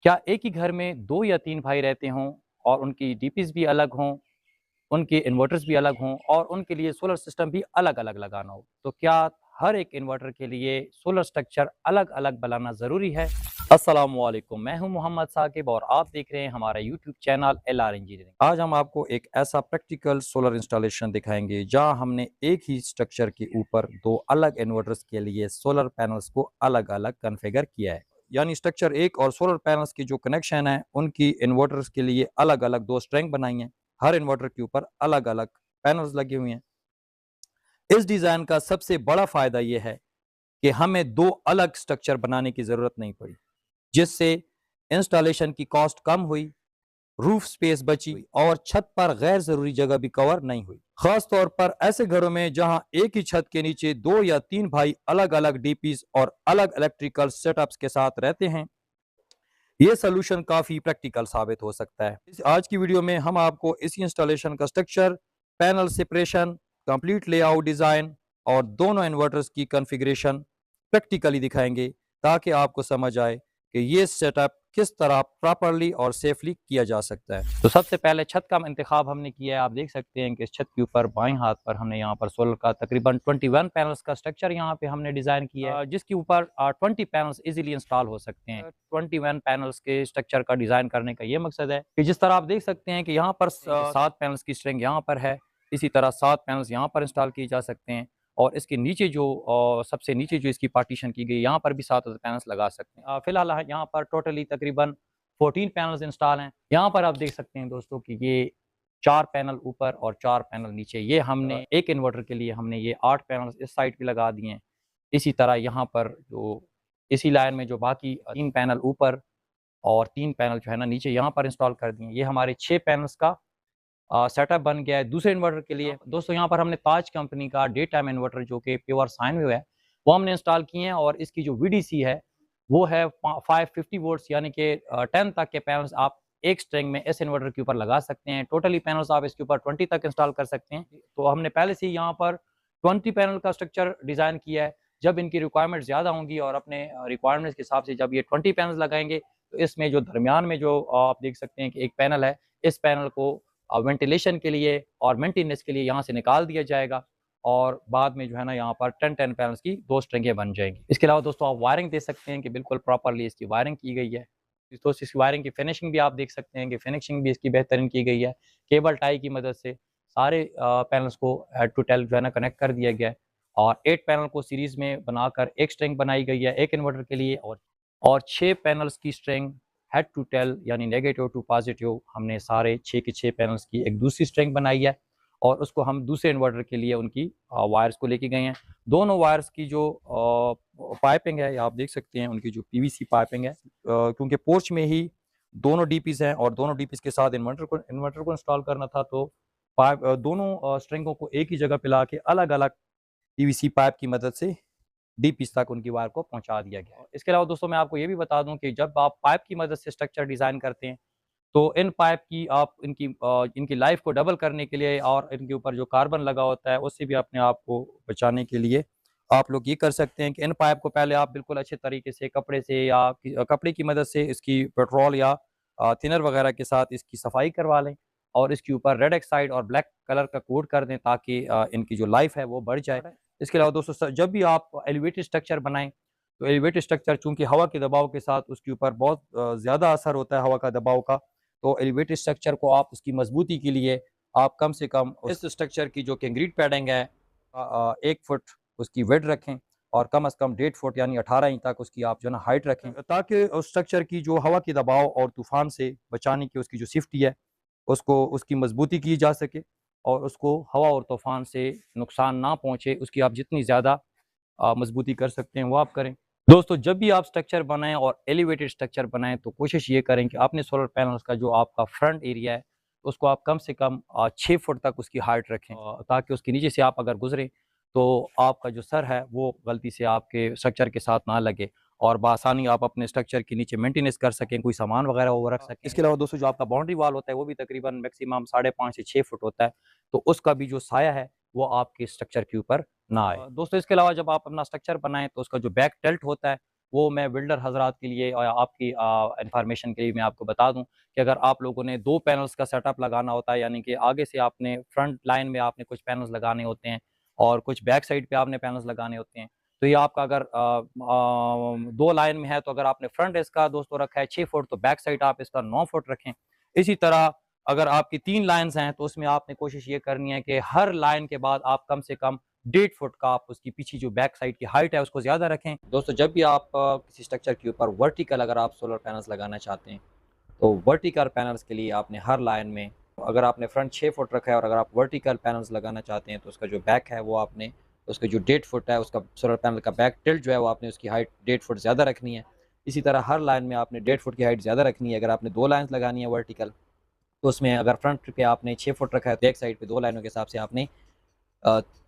क्या एक ही घर में 2 या 3 भाई रहते हों और उनकी डीपीज़ भी अलग हों, उनके इन्वर्टर्स भी अलग हों और उनके लिए सोलर सिस्टम भी अलग-अलग लगाना हो? तो क्या हर एक इन्वर्टर के लिए सोलर स्ट्रक्चर अलग-अलग बनाना ज़रूरी है? अस्सलामु अलैकुम, मैं हूं मोहम्मद साकिब और आप देख रहे हैं हमारा यूट्यूब चैनल एलआर इंजीनियरिंग। आज हम आपको एक ऐसा प्रैक्टिकल सोलर इंस्टॉलेशन दिखाएंगे जहां हमने एक ही स्ट्रक्चर के ऊपर 2 अलग इन्वर्टर्स के लिए सोलर पैनल्स को अलग-अलग कॉन्फ़िगर किया है। यानी स्ट्रक्चर 1 और सोलर पैनल्स की जो कनेक्शन है, उनकी इन्वर्टर्स के लिए अलग-अलग 2 स्ट्रिंग बनाई हैं। हर इन्वर्टर के ऊपर अलग-अलग पैनल्स लगे हुए हैं। इस डिज़ाइन का सबसे बड़ा फ़ायदा ये है कि हमें 2 अलग स्ट्रक्चर बनाने की ज़रूरत नहीं पड़ी, जिससे इंस्टॉलेशन की कॉस्ट कम हुई, रूफ स्पेस बची और छत पर गैर ज़रूरी जगह भी कवर नहीं हुई। ख़ास तौर पर ऐसे घरों में जहां एक ही छत के नीचे 2 या 3 भाई अलग-अलग डीपीज़ और अलग इलेक्ट्रिकल सेटअप्स के साथ रहते हैं, ये सॉल्यूशन काफ़ी प्रैक्टिकल साबित हो सकता है। आज की वीडियो में हम आपको इसी इंस्टॉलेशन का structure, panel separation, complete layout design और दोनों इन्वर्टर्स की कॉन्फ़िगरेशन प्रैक्टिकली दिखाएंगे, ताकि आपको समझ आए कि ये सेटअप किस तरह प्रॉपर्ली और सेफली किया जा सकता है। तो सबसे पहले छत का इंतखाब हमने किया है। आप देख सकते हैं कि इस छत के ऊपर बाएं हाथ पर हमने यहाँ पर सोलर का तकरीबन 21 पैनल्स का स्ट्रक्चर यहाँ पे हमने डिज़ाइन किया है, जिसके ऊपर 20 पैनल्स इजीली इंस्टॉल हो सकते हैं। 21 पैनल्स के स्ट्रक्चर का डिज़ाइन करने का ये मकसद है कि जिस तरह आप देख सकते हैं कि यहाँ पर 7 पैनल्स की स्ट्रिंग यहाँ पर है, इसी तरह 7 पैनल्स यहाँ पर इंस्टॉल किए जा सकते हैं और इसके नीचे जो सबसे नीचे जो इसकी पार्टीशन की गई, यहाँ पर भी 7 पैनल्स लगा सकते हैं। फिलहाल यहाँ पर टोटली तकरीबन 14 पैनल्स इंस्टॉल हैं। यहाँ पर आप देख सकते हैं दोस्तों कि ये 4 पैनल ऊपर और 4 पैनल नीचे, ये हमने एक इन्वर्टर के लिए हमने ये 8 पैनल्स इस साइड पे लगा दिए हैं। इसी तरह यहाँ पर जो इसी लाइन में जो बाकी 3 पैनल ऊपर और 3 पैनल जो है ना नीचे, यहाँ पर इंस्टॉल कर दिए। ये हमारे 6 पैनल्स का सेटअप बन गया है दूसरे इन्वर्टर के लिए। दोस्तों यहाँ पर हमने ताज कंपनी का डे टाइम इन्वर्टर जो कि प्योर साइन वेव है, वो हमने इंस्टॉल किए हैं और इसकी जो वीडीसी है वो है 550 वोल्ट्स, यानी कि 10 तक के पैनल्स आप एक स्ट्रिंग में इस इन्वर्टर के ऊपर लगा सकते हैं। टोटली पैनल्स आप इसके ऊपर 20 तक इंस्टॉल कर सकते हैं। तो हमने पहले से ही यहाँ पर 20 पैनल का स्ट्रक्चर डिज़ाइन किया है। जब इनकी रिक्वायरमेंट ज़्यादा होंगी और अपने रिक्वायरमेंट्स के हिसाब से जब ये 20 पैनल्स लगाएंगे, तो इसमें जो दरमियान में जो आप देख सकते हैं कि एक पैनल है, इस पैनल को वेंटिलेशन के लिए और मेंटेनेंस के लिए यहाँ से निकाल दिया जाएगा और बाद में जो है ना यहाँ पर 10 पैनल्स की 2 स्ट्रिंगें बन जाएंगी। इसके अलावा दोस्तों आप वायरिंग देख सकते हैं कि बिल्कुल प्रॉपर्ली इसकी वायरिंग की गई है। दोस्तों इसकी वायरिंग की फिनिशिंग भी आप देख सकते हैं कि फिनिशिंग भी इसकी बेहतरीन की गई है। केबल टाई की मदद से सारे पैनल्स को हेड टू टेल जो है ना कनेक्ट कर दिया गया है और 8 पैनल को सीरीज में बनाकर एक स्ट्रिंग बनाई गई है एक इन्वर्टर के लिए और 6 पैनल्स की स्ट्रिंग हेड टू टेल यानी नेगेटिव टू पॉजिटिव हमने सारे 6 के 6 पैनल्स की एक दूसरी स्ट्रिंग बनाई है और उसको हम दूसरे इन्वर्टर के लिए उनकी वायर्स को लेके गए हैं। दोनों वायर्स की जो पाइपिंग है, आप देख सकते हैं उनकी जो पीवीसी पाइपिंग है, क्योंकि पोर्च में ही दोनों डीपीज हैं और दोनों डीपीज के साथ इन्वर्टर को इंस्टॉल करना था, तो दोनों स्ट्रिंगों को एक ही जगह पे ला के अलग अलग पीवीसी पाइप की मदद से डीपीस तक उनकी वायर को पहुंचा दिया गया है। इसके अलावा दोस्तों मैं आपको ये भी बता दूं कि जब आप पाइप की मदद से स्ट्रक्चर डिज़ाइन करते हैं, तो इन पाइप की आप इनकी लाइफ को डबल करने के लिए और इनके ऊपर जो कार्बन लगा होता है उससे भी अपने आप को बचाने के लिए आप लोग ये कर सकते हैं कि इन पाइप को पहले आप बिल्कुल अच्छे तरीके से कपड़े से या कपड़े की मदद से इसकी पेट्रोल या थिनर वगैरह के साथ इसकी सफाई करवा लें और इसके ऊपर रेड एक्साइड और ब्लैक कलर का कोट कर दें, ताकि इनकी जो लाइफ है वो बढ़ जाए। इसके अलावा दोस्तों जब भी आप एलिवेटेड स्ट्रक्चर बनाएं, तो एलिवेटेड स्ट्रक्चर चूंकि हवा के दबाव के साथ उसके ऊपर बहुत ज़्यादा असर होता है हवा का दबाव का, तो एलिवेटेड स्ट्रक्चर को आप उसकी मजबूती के लिए आप कम से कम इस स्ट्रक्चर की जो कंक्रीट पैडिंग है 1 फुट उसकी विड्थ रखें और कम से कम 1.5 फुट यानी 18 इंच तक उसकी आप जो है ना हाइट रखें, ताकि उस स्ट्रक्चर की जो हवा के दबाव और तूफान से बचाने की उसकी जो सेफ्टी है उसको उसकी मजबूती की जा सके और उसको हवा और तूफान से नुकसान ना पहुँचे। उसकी आप जितनी ज़्यादा मजबूती कर सकते हैं वो आप करें। दोस्तों जब भी आप स्ट्रक्चर बनाएं और एलिवेटेड स्ट्रक्चर बनाएं, तो कोशिश ये करें कि अपने सोलर पैनल्स का जो आपका फ्रंट एरिया है उसको आप कम से कम 6 फुट तक उसकी हाइट रखें, ताकि उसके नीचे से आप अगर गुजरें तो आपका जो सर है वो गलती से आपके स्ट्रक्चर के साथ ना लगे और बआसानी आप अपने स्ट्रक्चर के नीचे मेंटेनेंस कर सकें, कोई सामान वगैरह वो रख सकें। इसके अलावा दोस्तों जो आपका बाउंड्री वॉल होता है वो भी तकरीबन मैक्सिमम 5.5 से 6 फुट होता है, तो उसका भी जो साया है वो आपके स्ट्रक्चर के ऊपर ना आए। दोस्तों इसके अलावा जब आप अपना स्ट्रक्चर बनाएं तो उसका जो बैक टिल्ट होता है वो मैं बिल्डर हज़रात के लिए और आपकी इन्फॉर्मेशन के लिए मैं आपको बता दूं कि अगर आप लोगों ने 2 पैनल्स का सेटअप लगाना होता है, यानी कि आगे से आपने फ्रंट लाइन में आपने कुछ पैनल्स लगाने होते हैं और कुछ बैक साइड पे आपने पैनल्स लगाने होते हैं। तो ये आपका अगर 2 लाइन में है, तो अगर आपने फ्रंट इसका दोस्तों रखा है 6 फुट, तो बैक साइड आप इसका 9 फुट रखें। इसी तरह अगर आपकी 3 लाइन्स हैं, तो उसमें आपने कोशिश ये करनी है कि हर लाइन के बाद आप कम से कम 1.5 फुट का आप उसकी पीछे जो बैक साइड की हाइट है उसको ज़्यादा रखें। दोस्तों, जब भी आप किसी स्ट्रक्चर के ऊपर वर्टिकल अगर आप सोलर पैनल्स लगाना चाहते हैं, तो वर्टिकल पैनल्स के लिए आपने हर लाइन में, अगर आपने फ्रंट 6 फुट रखा है और अगर आप वर्टिकल पैनल्स लगाना चाहते हैं, तो उसका जो बैक है वो आपने उसका जो 1.5 फुट है उसका सोलर पैनल का बैक टिल्ट जो है वो आपने उसकी हाइट 1.5 फुट ज़्यादा रखनी है। इसी तरह हर लाइन में आपने 1.5 फुट की हाइट ज़्यादा रखनी है। अगर आपने 2 लाइन्स लगानी है वर्टिकल, तो उसमें अगर फ्रंट पे आपने 6 फुट रखा है, तो बैक साइड पे 2 लाइनों के हिसाब से आपने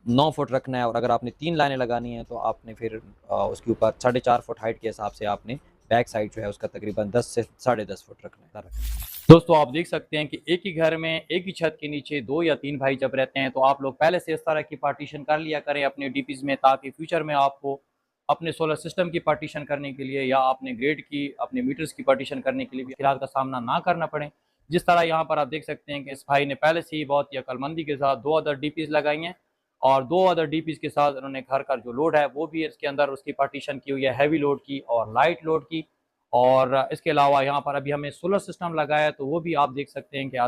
9 फुट रखना है। और अगर आपने 3 लाइनें लगानी है, तो आपने फिर उसके ऊपर 4.5 फुट हाइट के हिसाब से आपने बैक साइड जो है उसका तकरीबन 10 से 10.5 फुट रखना है। दोस्तों, आप देख सकते हैं कि एक ही घर में एक ही छत के नीचे 2 या 3 भाई जब रहते हैं, तो आप लोग पहले से इस तरह की पार्टीशन कर लिया करें अपने डीपीज़ में, ताकि फ्यूचर में आपको अपने सोलर सिस्टम की पार्टीशन करने के लिए या अपने ग्रिड की, अपने मीटर्स की पार्टीशन करने के लिए भी मुश्किलात का सामना ना करना पड़े। जिस तरह यहाँ पर आप देख सकते हैं कि इस भाई ने पहले से ही बहुत ही अक्लमंदी के साथ 2 अदर डीपीज़ लगाई हैं और 2 अदर डीपीज़ के साथ उन्होंने घर का जो लोड है वो भी इसके अंदर उसकी पार्टीशन की हुई है, हैवी लोड की और लाइट लोड की। और इसके अलावा यहाँ पर अभी हमने सोलर सिस्टम लगाया है, तो वो भी आप देख सकते हैं कि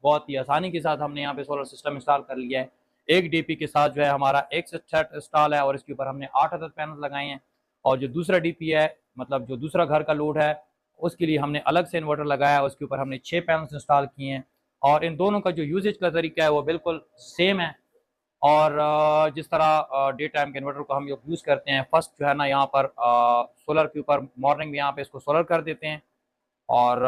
बहुत ही आसानी के साथ हमने यहाँ पे सोलर सिस्टम इंस्टॉल कर लिया है। एक डीपी के साथ जो है हमारा एक सेट इंस्टॉल है और इसके ऊपर हमने 8 अदद पैनल लगाए हैं। और जो दूसरा डीपी है, मतलब जो दूसरा घर का लोड है, उसके लिए हमने अलग से इन्वर्टर लगाया है, उसके ऊपर हमने 6 पैनल्स इंस्टॉल किए हैं। और इन दोनों का जो यूजेज का तरीका है वो बिल्कुल सेम है। और जिस तरह डे टाइम के इन्वर्टर को हम यूज़ करते हैं, फर्स्ट जो है ना यहाँ पर सोलर के ऊपर मॉर्निंग में यहाँ पे इसको सोलर कर देते हैं और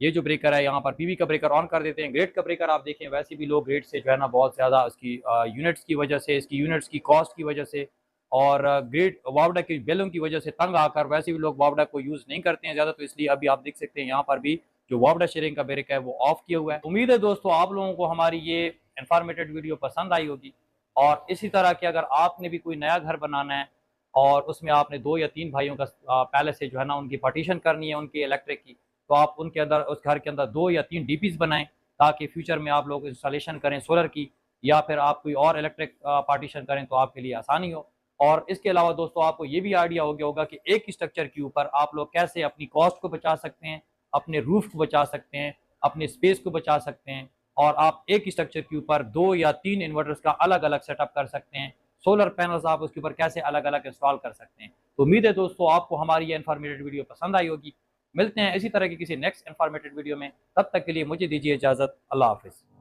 ये जो ब्रेकर है यहाँ पर पीवी का ब्रेकर ऑन कर देते हैं। ग्रेड का ब्रेकर आप देखें, वैसे भी लोग ग्रेड से जो है ना बहुत ज़्यादा इसकी यूनिट्स की वजह से, इसकी यूनिट्स की कॉस्ट की वजह से और ग्रेड वावडा के बिलों की वजह से तंग आकर वैसे भी लोग वावडा को यूज़ नहीं करते हैं ज़्यादा, तो इसलिए अभी आप देख सकते हैं यहाँ पर भी जो वावडा शेयरिंग का ब्रेक है वो ऑफ किया हुआ है। उम्मीद है दोस्तों आप लोगों को हमारी ये इन्फॉर्मेटिव वीडियो पसंद आई होगी। और इसी तरह के अगर आपने भी कोई नया घर बनाना है और उसमें आपने 2 या 3 भाइयों का पहले से जो है ना उनकी पार्टीशन करनी है उनकी इलेक्ट्रिक की, तो आप उनके अंदर उस घर के अंदर 2 या 3 डीपीज़ बनाएं, ताकि फ्यूचर में आप लोग इंस्टॉलेशन करें सोलर की या फिर आप कोई और इलेक्ट्रिक पार्टीशन करें तो आपके लिए आसानी हो। और इसके अलावा दोस्तों आपको ये भी आइडिया हो गया होगा कि एक ही स्ट्रक्चर के ऊपर आप लोग कैसे अपनी कॉस्ट को बचा सकते हैं, अपने रूफ को बचा सकते हैं, अपने स्पेस को बचा सकते हैं और आप एक ही स्ट्रक्चर के ऊपर 2 या 3 इन्वर्टर्स का अलग अलग सेटअप कर सकते हैं। सोलर पैनल्स आप उसके ऊपर कैसे अलग अलग इंस्टॉल कर सकते हैं। तो उम्मीद है दोस्तों आपको हमारी ये इन्फॉर्मेटिव वीडियो पसंद आई होगी। मिलते हैं इसी तरह की किसी नेक्स्ट इन्फॉर्मेटिव वीडियो में, तब तक के लिए मुझे दीजिए इजाज़त। अल्लाह हाफिज़।